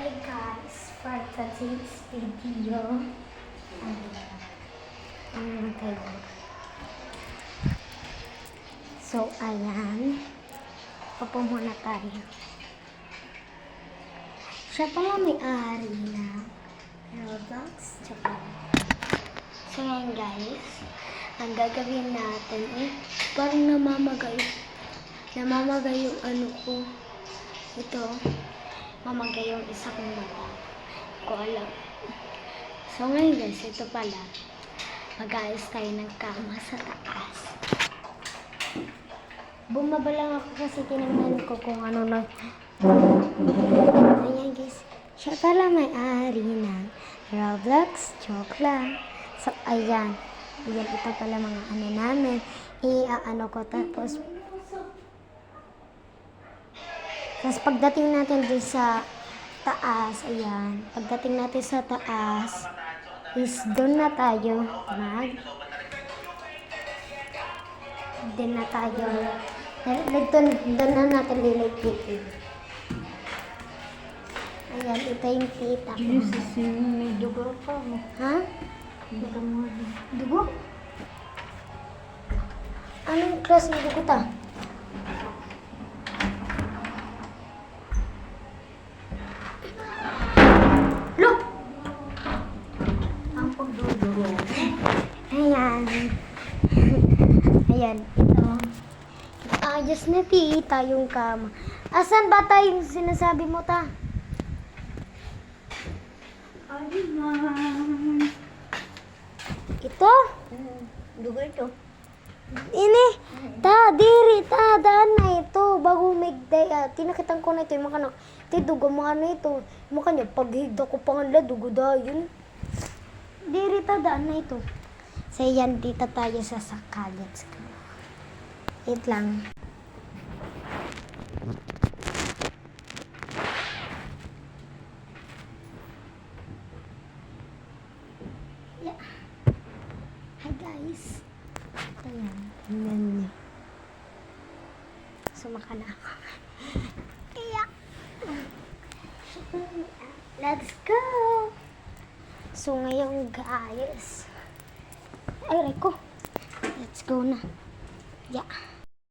Hi guys, for today's video, ano tayo? So, ayan. Papo muna tayo. Siya pala may-ari na Roblox chocolate. So, ngayon guys, ang gagawin natin parang namamagay yung ano ko. Ito, mamagay yung isa kong mata. Ko alam. So ngayon guys, ito pala. Mag-aayos tayo ng kama sa taas. Bumaba lang ako kasi tinignan ko kung ano na. Ayan guys, siya pala may-ari ng Roblox chocolate. So ayan. Ayan, ito pala mga ano namin. I-ano ko tapos pagdating natin dun sa taas, ayan, pagdating natin sa taas, is doon na tayo doon na natin lilipitin. Ayan, ito yung tita ko. May dugo pa mo. Ha? Dugo? Anong klase ng dugo ta? Ayan. Ayan. Ito. Ayos na tita yung kama. Asan ba tayong sinasabi mo ta? Ito? Dugo ito. Ini. Diri, daan na ito. Bago magday. Tinakitan ko na ito yung makanak. Dugo mga na ito. Makanya, paghigda ko pangalan, dugo dahil. Diri, daan na ito. So, yan, dito tayo sa saka. Let's go. Wait lang. Yeah. Hi, guys. Ayan. Tingnan niyo. Sumaka na ako. Kaya. Let's go. So, ngayon, guys. Ay, Reko. Let's go na. Yeah.